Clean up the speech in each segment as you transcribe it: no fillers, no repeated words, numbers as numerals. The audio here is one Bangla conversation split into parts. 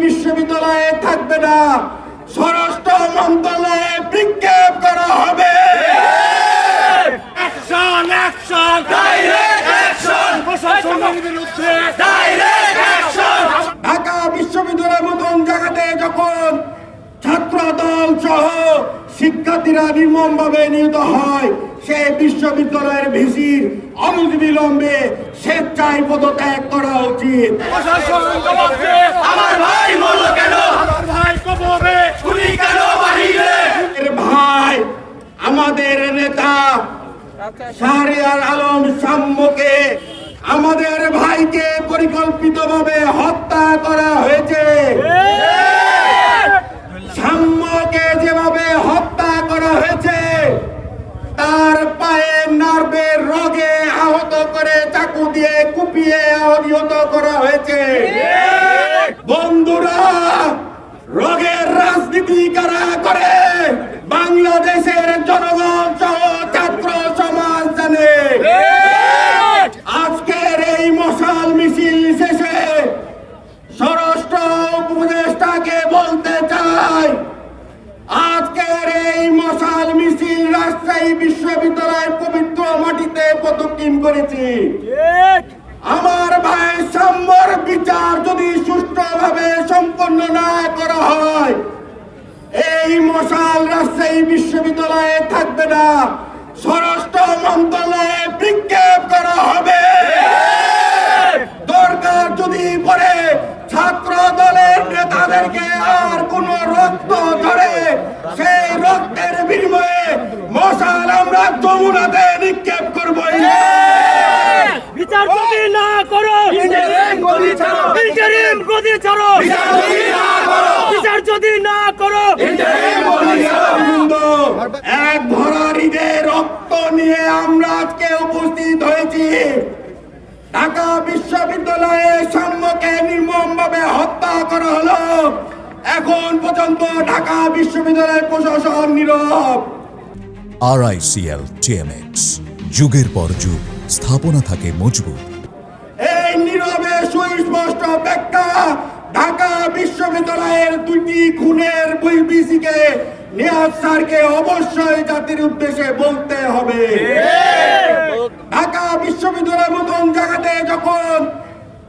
বিশ্ববিদ্যালয়ে থাকবে না, স্বরাষ্ট্র মন্ত্রণালয়ে বিক্ষেপ করা হবে। অ্যাকশন অ্যাকশন ডাইরেক্ট অ্যাকশন প্রশাসনের বিরুদ্ধে ডাইরেক্ট অ্যাকশন। ঢাকা বিশ্ববিদ্যালয়ের মতন জায়গাতে যখন ছাত্র দল সহ শিক্ষার্থীরা নির্মমভাবে নিহত হয়, সে বিশ্ববিদ্যালয়ের ভিসির অনতিবিলম্বে স্বেচ্ছায় পদত্যাগ করা উচিত। প্রশাসন জবাব দে, আমার ভাই মরলো কেন, আমার ভাই কবরে গুলি কেন বাহিরে। এর ভাই আমাদের নেতা শাহরিয়ার আলম সাম্যকে, আমাদের ভাইকে পরিকল্পিতভাবে হত্যা করা হয়েছে। সাম্যকে যেভাবে হত্যা করা হয়েছে, তার পায়ের নার্ভের রগে আহত করে চাকু দিয়ে কুপিয়ে নিহত করা হয়েছে। বন্ধুরা, রোগের রাজনীতি কারা করে বাংলাদেশের জনগণ সহ ছাত্র সমাজ জানে। আজকের এই মশাল মিছিল শেষে স্বরাষ্ট্র উপদেষ্টাকে বলতে চাই, আজকের এই মশাল মিছিল রাজশাহী বিশ্ববিদ্যালয়ের পবিত্র মাটিতে প্রদক্ষিণ করেছি। আমার ভাই সাম্যর বিচার যদি সুষ্ঠুভাবে সম্পন্ন না করা হয়, এই মশাল রাজশাহী বিশ্ববিদ্যালয়ে থাকবে না, স্বরাষ্ট্র মন্ত্রণালয়ে বিক্ষেপ করা হবে। দরকার যদি পড়ে ছাত্র দলের নেতাদেরকে আর কোন রক্ত ঝরে, সেই রক্তের বিনিময়ে মশাল আমরা যমুনাতে নিক্ষেপ করবো। বিচার যদি না করো, ইন্টারিম গদি ছাড়ো, ইন্টারিম গদি ছাড়ো, বিচার যদি না করো, ইন্টারিম গদি ছাড়ো। এক ভরার ঈদে রক্ত নিয়ে আমরা আজকে উপস্থিত হয়েছি। ঢাকা বিশ্ববিদ্যালয়ে সাম্যকে নির্মমভাবে হত্যা করা হলো। এখন পর্যন্ত ঢাকা বিশ্ববিদ্যালয়ের প্রশাসন নীরব। RICL TMX, যুগের পর যুগ স্থাপনা থাকে মজবুত। এই নীরবে সুস্পষ্ট ব্যাখ্যা ঢাকা বিশ্ববিদ্যালয়ের দুইটি খুনের বিসিকে নিয়াজ স্যারকে অবশ্যই জাতির উদ্দেশ্যে বলতে হবে। ঢাকা বিশ্ববিদ্যালয়ের মতন জায়গাতে যখন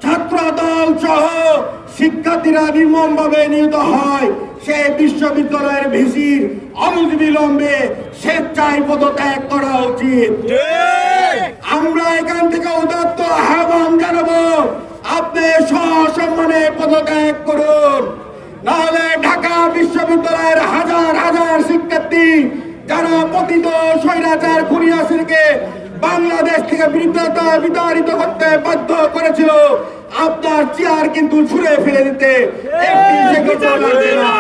ছাত্র দল সহ শিক্ষার্থীরা নির্মমভাবে নিহত হয়, সে বিশ্ববিদ্যালয়ের ভিসির অনতিবিলম্বে স্বেচ্ছায় পদত্যাগ করা উচিত। আমরা এখান থেকে উদাত্ত আহ্বান জানাবো, আপনি সসম্মানে পদত্যাগ করুন, নাহলে ঢাকা বিশ্ববিদ্যালয়ের হাজার হাজার শিক্ষার্থী যারা পতিত স্বৈরাচার খুনি হাসিনাকে বাংলাদেশ থেকে বিতাড়িত করতে বাধ্য করেছিল, আপনার চেয়ার কিন্তু ছুঁড়ে ফেলে দিতে একটি সেকেন্ডও লাগবে না।